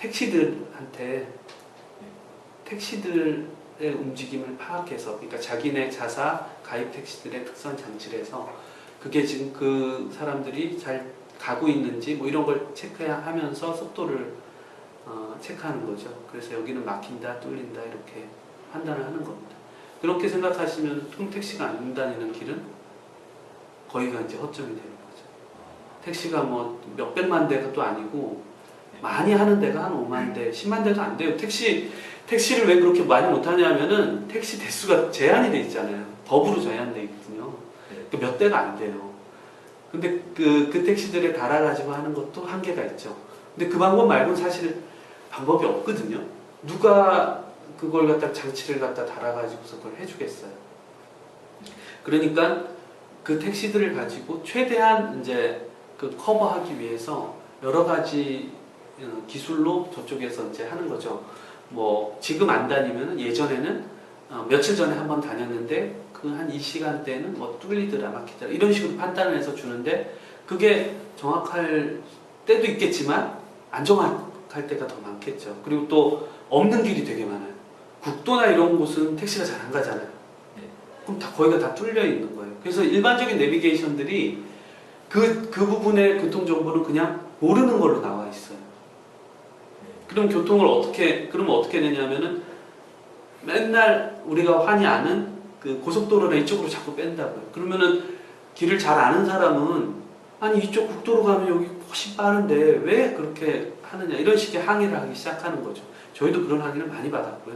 택시들한테 택시들의 움직임을 파악해서, 그러니까 자기네 자사 가입 택시들의 특수한 장치를 해서 그게 지금 그 사람들이 잘 가고 있는지 뭐 이런 걸 체크하면서 속도를 체크하는 거죠. 그래서 여기는 막힌다, 뚫린다 이렇게 판단을 하는 겁니다. 그렇게 생각하시면 통택시가 안 다니는 길은 거기가 이제 허점이 되는 거죠. 택시가 뭐 몇백만 대가 또 아니고 많이 하는 데가 한 5만 대, 10만 대도 안 돼요. 택시를 왜 그렇게 많이 못 하냐면은 택시 대수가 제한이 돼 있잖아요. 법으로 제한돼 있거든요. 몇 대가 안 돼요. 근데 그 택시들에 달아가지고 하는 것도 한계가 있죠. 근데 그 방법 말고는 사실 방법이 없거든요. 누가 그걸 갖다 장치를 갖다 달아가지고서 그걸 해주겠어요. 그러니까 그 택시들을 가지고 최대한 이제 그 커버하기 위해서 여러 가지 기술로 저쪽에서 이제 하는 거죠. 뭐 지금 안 다니면 예전에는 며칠 전에 한번 다녔는데 그 한 이 시간대는 뭐 뚫리더라 막히더라 이런 식으로 판단을 해서 주는데 그게 정확할 때도 있겠지만 안 정확할 때가 더 많겠죠. 그리고 또 없는 길이 되게 많아요. 국도나 이런 곳은 택시가 잘 안 가잖아요. 그럼 거기가 다 뚫려 있는 거예요. 그래서 일반적인 내비게이션들이 그 부분의 교통정보는 그냥 모르는 걸로 나와 있어요. 그러면 어떻게 되냐면은 맨날 우리가 환히 아는 그 고속도로나 이쪽으로 자꾸 뺀다고요. 그러면은 길을 잘 아는 사람은 아니 이쪽 국도로 가면 여기 훨씬 빠른데 왜 그렇게 하느냐 이런 식의 항의를 하기 시작하는 거죠. 저희도 그런 항의를 많이 받았고요.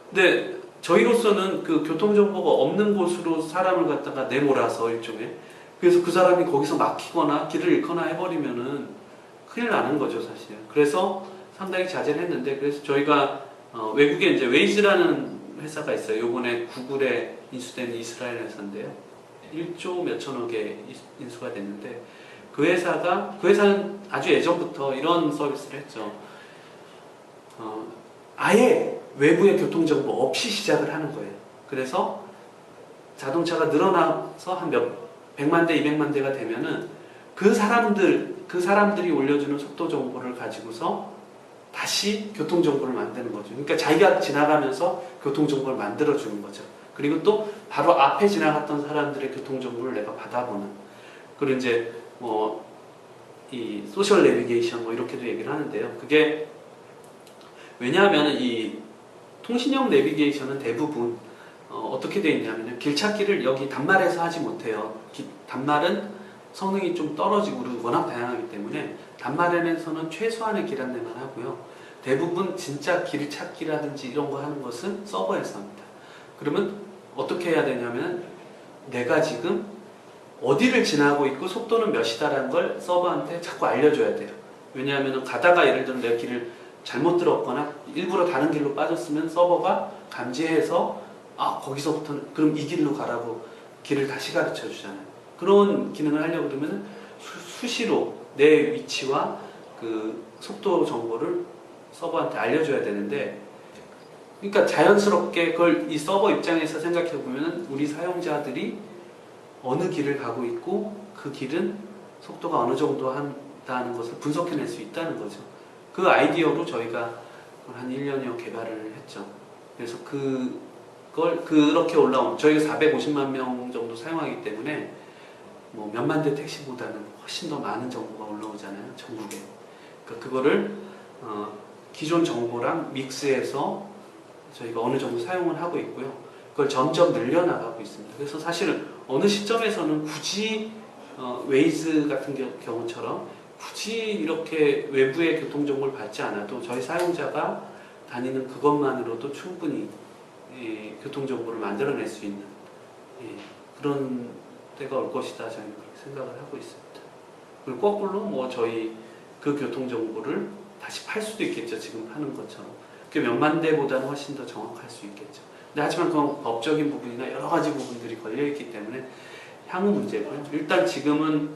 근데 저희로서는 그 교통정보가 없는 곳으로 사람을 갖다가 내몰아서 일종의 그래서 그 사람이 거기서 막히거나 길을 잃거나 해버리면은 큰일 나는 거죠 사실. 그래서 상당히 자제를 했는데 그래서 저희가 외국에 이제 웨이즈라는 회사가 있어요. 요번에 구글에 인수된 이스라엘 회사인데요. 1조 몇천억에 인수가 됐는데 그 회사는 아주 예전부터 이런 서비스를 했죠. 아예 외부의 교통정보 없이 시작을 하는 거예요. 그래서 자동차가 늘어나서 한 백만 대, 200만 대가 되면은 그 사람들이 올려주는 속도 정보를 가지고서 다시 교통정보를 만드는 거죠. 그러니까 자기가 지나가면서 교통정보를 만들어주는 거죠. 그리고 또 바로 앞에 지나갔던 사람들의 교통정보를 내가 받아보는. 그리고 이제 이 소셜 내비게이션 이렇게도 얘기를 하는데요. 그게 왜냐하면 이 통신형 내비게이션은 대부분 어떻게 되어 있냐면 길찾기를 여기 단말에서 하지 못해요. 단말은 성능이 좀 떨어지고 워낙 다양하기 때문에 단말에서는 최소한의 길 안내만 하고요. 대부분 진짜 길 찾기라든지 이런 거 하는 것은 서버에서 합니다. 그러면 어떻게 해야 되냐면 내가 지금 어디를 지나고 있고 속도는 몇이다라는 걸 서버한테 자꾸 알려줘야 돼요. 왜냐하면 가다가 예를 들어 내가 길을 잘못 들었거나 일부러 다른 길로 빠졌으면 서버가 감지해서 거기서부터는 그럼 이 길로 가라고 길을 다시 가르쳐 주잖아요. 그런 기능을 하려고 그러면 수시로 내 위치와 그 속도 정보를 서버한테 알려줘야 되는데 그러니까 자연스럽게 그걸 이 서버 입장에서 생각해 보면 우리 사용자들이 어느 길을 가고 있고 그 길은 속도가 어느 정도 한다는 것을 분석해낼 수 있다는 거죠. 그 아이디어로 저희가 한 1년여 개발을 했죠. 그래서 그렇게 올라온 저희가 450만 명 정도 사용하기 때문에 뭐 몇만 대 택시보다는 훨씬 더 많은 정보가 올라오잖아요. 전국에. 그러니까 그거를 기존 정보랑 믹스해서 저희가 어느 정도 사용을 하고 있고요. 그걸 점점 늘려나가고 있습니다. 그래서 사실은 어느 시점에서는 굳이 웨이즈 같은 경우처럼 굳이 이렇게 외부의 교통정보를 받지 않아도 저희 사용자가 다니는 그것만으로도 충분히 교통정보를 만들어낼 수 있는 그런 때가 올 것이다 저는 그렇게 생각을 하고 있습니다. 그리고 거꾸로 저희 그 교통정보를 다시 팔 수도 있겠죠. 지금 하는 것처럼. 그게 몇만 대보다는 훨씬 더 정확할 수 있겠죠. 근데 하지만 그건 법적인 부분이나 여러 가지 부분들이 걸려있기 때문에 향후 문제고요. 일단 지금은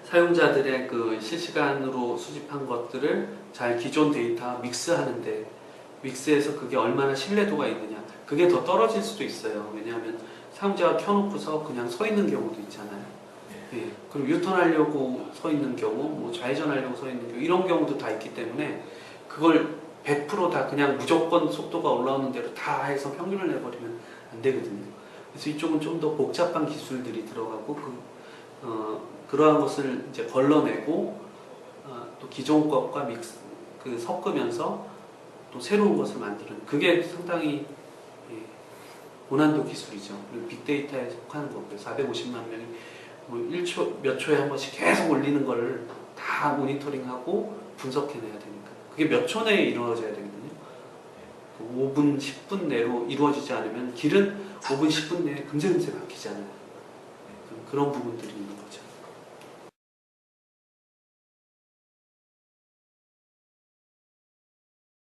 사용자들의 그 실시간으로 수집한 것들을 잘 기존 데이터 믹스하는데 믹스해서 그게 얼마나 신뢰도가 있느냐 그게 더 떨어질 수도 있어요. 왜냐하면 사용자가 켜놓고서 그냥 서 있는 경우도 있잖아요. 예. 그리고 유턴하려고 서 있는 경우, 좌회전하려고 서 있는 경우 이런 경우도 다 있기 때문에 그걸 100%다 그냥 무조건 속도가 올라오는 대로 다 해서 평균을 내버리면 안 되거든요. 그래서 이쪽은 좀 더 복잡한 기술들이 들어가고 그러한 것을 이제 걸러내고 또 기존 것과 섞으면서 또 새로운 것을 만드는 그게 상당히 고난도 기술이죠. 그리고 빅데이터에 속하는 거고요. 450만 명이 뭐 몇 초에 한 번씩 계속 올리는 거를 다 모니터링하고 분석해내야 되니까 그게 몇 초 내에 이루어져야 되거든요. 5분, 10분 내로 이루어지지 않으면 길은 5분, 10분 내에 금세금세 바뀌잖아요. 그런 부분들이 있는 거죠.